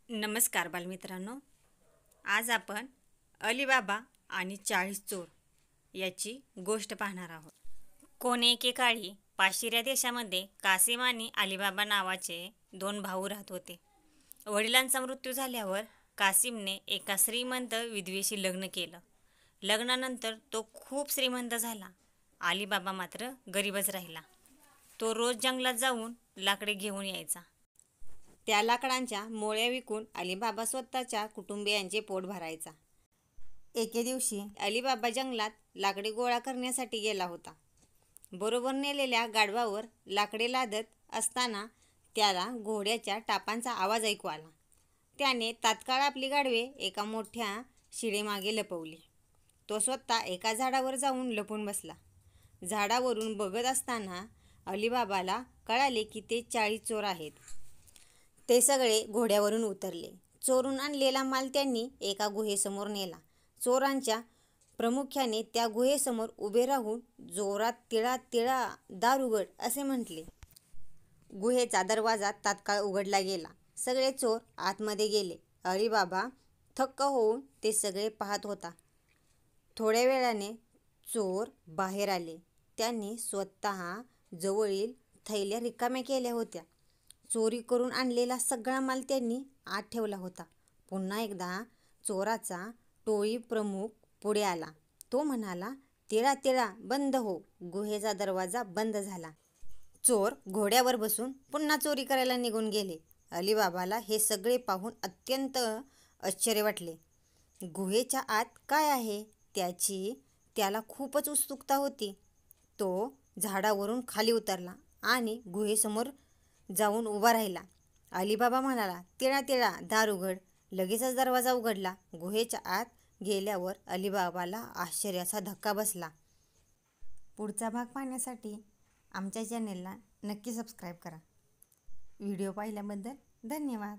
नमस्कार बालमित्रांनो, आज आपण अलीबाबा आणि 40 चोर याची गोष्ट पाहणार आहोत. कोणे एकेकाळी पाशिऱ्या देशामध्ये कासिम आणि अलीबाबा नावाचे दोन भाऊ राहत होते. वडिलांचा मृत्यू झाल्यावर कासिमने एका श्रीमंत विधवेशी लग्न केलं. लग्नानंतर तो खूप श्रीमंत झाला. अलीबाबा मात्र गरीबच राहिला. तो रोज जंगलात जाऊन लाकडे घेऊन यायचा. त्या लाकडांच्या मोळ्या विकून अलीबाबा स्वतःच्या कुटुंबियांचे पोट भरायचा. एके दिवशी अलीबाबा जंगलात लाकडे गोळा करण्यासाठी गेला होता. बरोबर नेलेल्या गाढवावर लाकडे लादत असताना त्याला घोड्याच्या टापांचा आवाज ऐकू आला. त्याने तात्काळ आपली गाढवे एका मोठ्या शिडेमागे लपवली. तो स्वतः एका झाडावर जाऊन लपून बसला. झाडावरून बघत असताना अलीबाबाला कळाले की ते 40 चोर आहेत. ते सगळे घोड्यावरून उतरले. चोरून आणलेला माल त्यांनी एका गुहेसमोर नेला. चोरांच्या प्रमुख्याने त्या गुहेसमोर उभे राहून जोरात तिळा तिळा दार उघड असे म्हटले. गुहेचा दरवाजा तात्काळ उघडला गेला. सगळे चोर आतमध्ये गेले. अलीबाबा थक्क होऊन ते सगळे पाहत होता. थोड्या वेळाने चोर बाहेर आले. त्यांनी स्वतः जवळील थैल्या रिकाम्या केल्या होत्या. चोरी करून आणलेला सगळा माल त्यांनी आत ठेवला होता. पुन्हा एकदा चोराचा टोळी प्रमुख पुढे आला. तो म्हणाला, तिळा तिळा बंद हो. गुहेचा दरवाजा बंद झाला. चोर घोड्यावर बसून पुन्हा चोरी करायला निघून गेले. अलीबाबाला हे सगळे पाहून अत्यंत आश्चर्य वाटले. गुहेच्या आत काय आहे त्याची त्याला खूपच उत्सुकता होती. तो झाडावरून खाली उतरला आणि गुहेसमोर जाऊन उभा राहिला. अलीबाबा म्हणाला, तिळा तिळा दार उघड. लगेचच दरवाजा उघडला. गुहेच्या आत गेल्यावर अलीबाबाला आश्चर्याचा धक्का बसला. पुढचा भाग पाहण्यासाठी आमच्या चॅनेलला नक्की सबस्क्राईब करा. व्हिडिओ पाहिल्याबद्दल धन्यवाद.